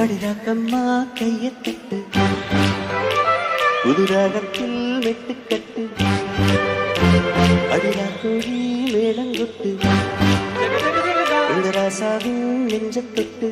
அடிராக்கம்மா கையத்தட்டு புதுராகத்தில் வெட்டுக்கட்டு அடிராக்கோழி மேளங்கொட்டு இந்த ராசாவின் நெஞ்சத்தொட்டு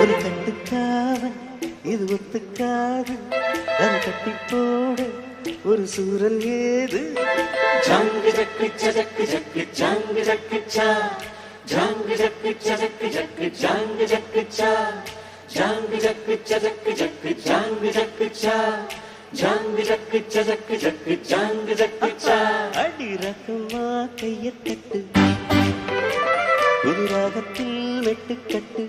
ஒரு கட்டுக்காவன் இது ஒத்துக்காது அது கட்டி போடு ஒரு சூரன் ஏது ஜங்கு ஜக்கு ஜக்கு ஜக்கு ஜங்கு ஜக்கு சா ஜங்கு ஜக்கு ஜக்கு ஜக்கு ஜங்கு ஜக்கு சா ஜங்கு ஜக்கு ஜக்கு ஜக்கு ஜங்கு ஜக்கு சா ஜங்கு ஜக்கு ஜக்கு ஜக்கு ஜங்கு ஜக்கு சா அடி ரக்கமா கையத்தட்டு புது ராகத்தில் வெட்டுக்கட்டு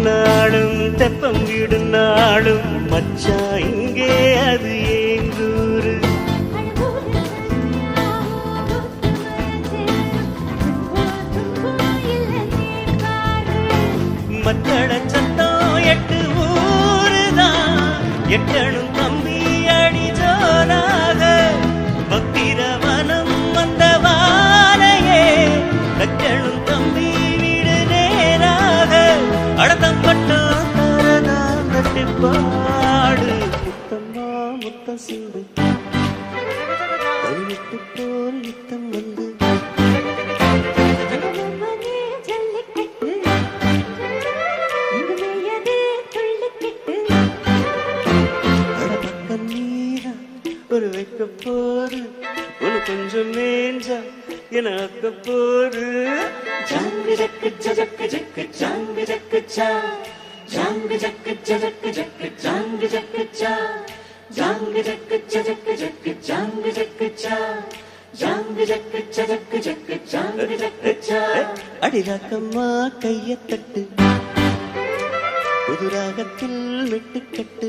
நாடும் தெப்பம் வீடும் நாடும் மச்சா இங்கே அது ஏங்கூரு மக்கள சத்தம் எட்டு ஊருதான் எட்டணும் தம்பி அடி ஜோராக பக்திரவனம் வந்த வாரையே கட்டணும் தம்பி வீடு நேராக அடத்தம் பட்டம் தரதான் நட்டிப்பாடு முத்தம்மா முத்தம் சிந்து பதினெட்டு போல் யுத்தம் வந்து பக்கம் நீரா ஒரு வைக்க போது ஒரு கொஞ்சம் மேஞ்சா என அக்க போது ஜங்கு ஜக்கு ஜக்கு ஜக்கு ஜங்கு ஜக்கு சா ஜங்கு ஜக்கு ஜக்கு ஜக்கு ஜங்கு ஜக்கு சா ஜங்கு ஜக்கு ஜக்கு ஜக்கு ஜங்கு ஜக்கு சா ஜங்கு ஜக்கு ஜக்கு ஜக்கு ஜங்கு ஜக்கு சா அடி ரக்கம்மா கையத்தட்டு புது ராகத்தில் வெட்டுக்கட்டு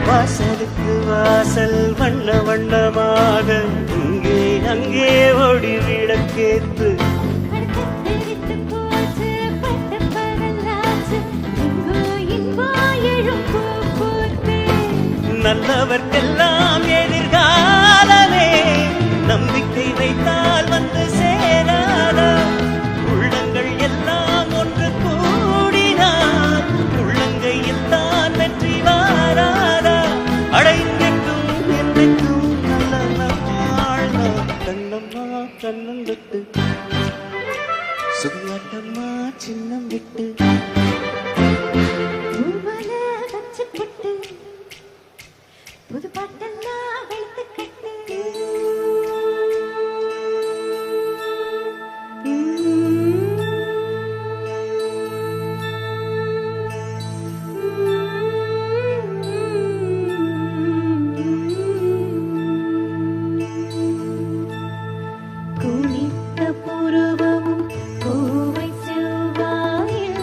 வாசலுக்கு வாசல் வண்ண வண்ணமாக இங்கே அங்கே ஓடி விளக்கேற்று நல்லவர்க்கெல்லாம் எதிர்காலமே நம்பிக்கை வைத்தால் வந்து சேராதா உள்ளங்கள் எல்லாம் ஒன்று கூடினார் உள்ளங்கையில் தான் வெற்றி வாராதா அடைந்திருக்கும் என்றைக்கும் நல்ல வாழ்ந்தா கண்ணம்மா கண்ணம் விட்டு சுதியாட்டம்மா சின்னம் விட்டு புது பாட்டெல்லாம் வைத்து கட்டு குனித்த புருவமும் பூவை செவ்வாயில்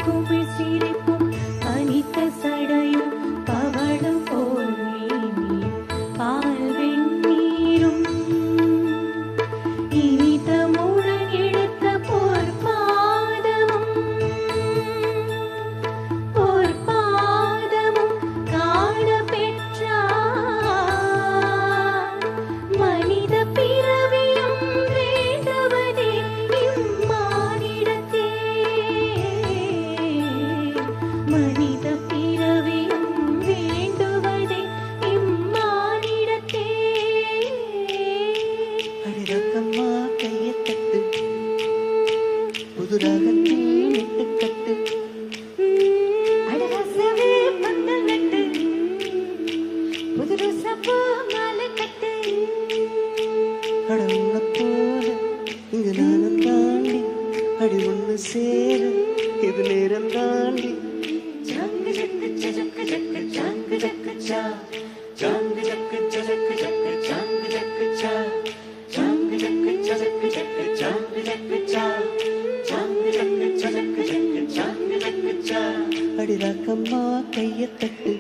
குமிழ் சிரிப்பும் அனித்த சடையும் பவளம் போல் நீ புது ராகத்தில் மெட்டுக்கட்டு அடகாசவே பந்தல் நட்டு புது ரோசாப்பூ மாலை கட்டு அட உன்னை போல இங்கு நானும் தாண்டி அடி ஒன்று சேர இது நேரம் தாண்டி ஜங்கு ஜக்கு ஜக்கு ஜக்கு ஜங்கு ஜக்கு ஜா ஜங்கு ஜக்கு ஜக்கு ஜக்கு ஜங்கு ஜக்கு ஜா ஜங்கு ஜக்கு ஜக்கு ஜக்கு ஜங்கு ஜக்கு ஜா ஜங்கு ஜக்கு ஜக்கு ஜக்கு ஜங்கு ஜக்கு ஜா அடி ராக்கம்மா கையை தட்டு